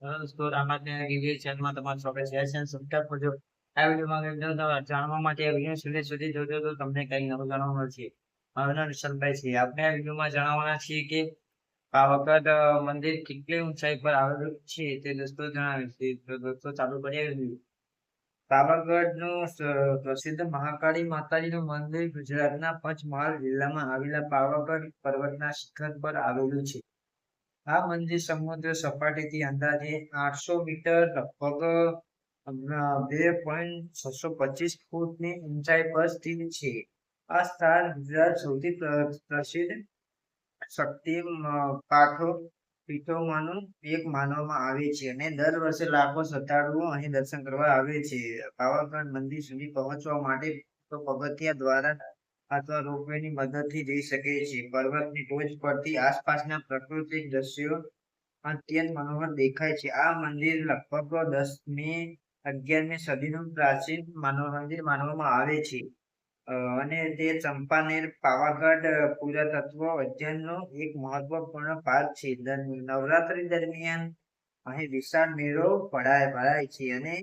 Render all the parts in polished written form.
દોસ્તો રામાયણ રિવ્યુ ચેનલમાં તમારું સ્વાગત છે. સબસ્ક્રાઇબ કરજો. આ વિડીયોમાં જાણવા માટે વિડીયો સુધી જોજો તો તમને કંઈક નવું જાણવા મળશે. મારું નામ વિશાલભાઈ છે. આપણે આ વિડીયોમાં જણાવવાના છીએ કે પાવાગઢ મંદિર કેટલી ઊંચાઈ પર આવેલું છે તે દોસ્તો જણાવીશ. તો દોસ્તો ચાલુ કરીએ review. પાવાગઢનું પ્રસિદ્ધ મહાકાળી માતાજીનું મંદિર ગુજરાતના પંચમહાલ જિલ્લામાં આવેલા પાવાગઢ પર્વતના શિખર પર આવેલું છે. આ મંદિર સમુદ્ર સપાટીથી અંદાજે 800 મીટર લગભગ 2.625 ફૂટની ઊંચાઈ પર સ્થિત છે. આ સ્થળ ગુજરાત સૌથી પ્રસિદ્ધ શક્તિ પીઠોમાંનું એક માનવામાં આવે છે અને દર વર્ષે લાખો શ્રદ્ધાળુઓ અહીં દર્શન કરવા આવે છે. પાવાગઢ મંદિર સુધી પહોંચવા માટે પગથિયા દ્વારા અથવા રોપવેની મદદથી જઈ શકે છે. પર્વતની ટોચ પરથી આસપાસના પ્રાકૃતિક દ્રશ્યો અત્યંત મનોહર દેખાય છે. આ મંદિર લગભગ 11મી સદીનું પ્રાચીન મંદિર માનવામાં આવે છે અને તે ચંપાનેર પાવાગઢ પુરાતત્વ અધ્યયનનો એક મહત્વપૂર્ણ ભાગ છે. નવરાત્રી દરમિયાન અહીં વિશાળ મેળો ભરાય છે અને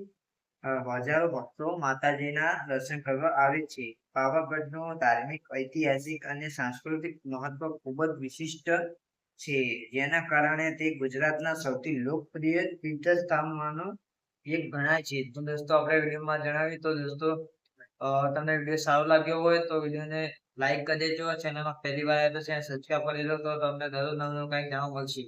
હજારો ભક્તો માતાજીના દર્શન કરવા આવે છે. પાવાગઢનું ધાર્મિક, ઐતિહાસિક અને સાંસ્કૃતિક મહત્વ ખૂબ જ વિશિષ્ટ છે, જેના કારણે તે ગુજરાતના સૌથી લોકપ્રિય તીર્થસ્થાનમાંનો એક ગણાય છે. તો દોસ્તો આપણે વિડીયોમાં જણાવીએ તો દોસ્તો તમને વિડીયો સારો લાગ્યો હોય તો વિડીયોને લાઈક કરી દેજો. ચેનલમાં પહેલી વાર આવે તો ચેનલ સબસ્ક્રાઈબ કરી દેજો તો તમને દરરોજ નવું કંઈક જાણવા મળશે.